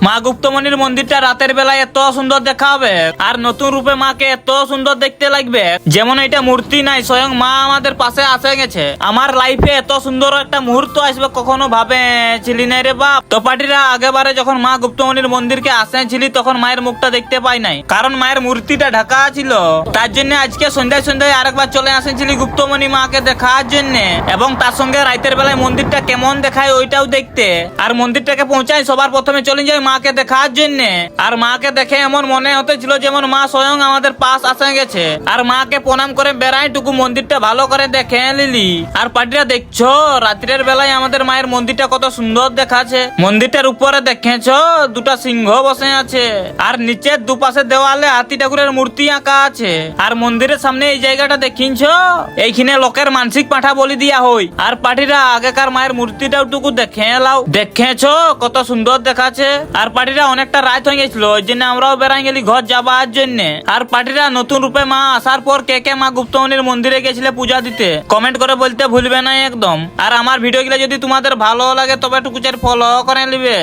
মা গুপ্তমণির মন্দিরটা রাতের বেলায় এত সুন্দর দেখা হবে, আর নতুন রূপে মাকে এত সুন্দর দেখতে লাগবে যেমন এটা মূর্তি নাই, স্বয়ং মা আমাদের পাশে আসে গেছে। আমার লাইফে এত সুন্দর একটা মুহূর্ত আসবে কখনো ভাবেছিলি না রে বাপ। তো পার্টিরা আগেবারে যখন মা গুপ্তমণির মন্দিরকে আসেছিলি তখন মায়ের মুখটা দেখতে পাই নাই, কারণ মায়ের মূর্তিটা ঢাকা ছিল। তার জন্য আজকে সন্ধ্যায় সন্ধ্যায় আরেকবার চলে আসেছিলি গুপ্তমণি মাকে দেখার জন্য, এবং তার সঙ্গে রাতের বেলায় মন্দিরটা কেমন দেখায় ওইটাও দেখতে। আর মন্দিরটাকে পৌঁছাই সবার প্রথমে চলে যাই মাকে দেখার জন্য। আর মাকে দেখে এমন মনে হতেছিল যেমন মা স্বয়ং আমাদের পাশ আসে গেছে। আর মাকে প্রণাম করে বেড়াই টুকু মন্দিরটা ভালো করে দেখে নিলি। আর পার্টিরা দেখছো রাত্রের বেলায় আমাদের মায়ের মন্দিরটা কত সুন্দর দেখাচ্ছে। মন্দিরটার উপরে দেখেছো দুটা সিংহ বসে আছে, আর নিচের দুপাশে দেওয়ালে হাতি ঠাকুরের মূর্তি আঁকা আছে। আর মন্দিরের সামনে এই জায়গাটা দেখিনছো, এইখানে লোকের মানসিক পাঠা বলি দিয়া হই। আর পার্টিরা আগেকার মায়ের মূর্তিটাও টুকু দেখে এলাও, দেখেছো কত সুন্দর দেখাচ্ছে। আর পার্টিরা অনেকটা রাত হয়ে গেছিল, ওই জন্য আমরাও বেড়াই গেলি ঘর যাবার জন্য। আর পার্টিরা নতুন রূপে মা আসার পর কে কে মা গুপ্তমণির মন্দিরে গেছিলে পূজা দিতে কমেন্ট করে বলতে ভুলবে না একদম। আর আমার ভিডিওগুলো যদি তোমাদের ভালো লাগে তবে টুকু ফলো করে নিবে।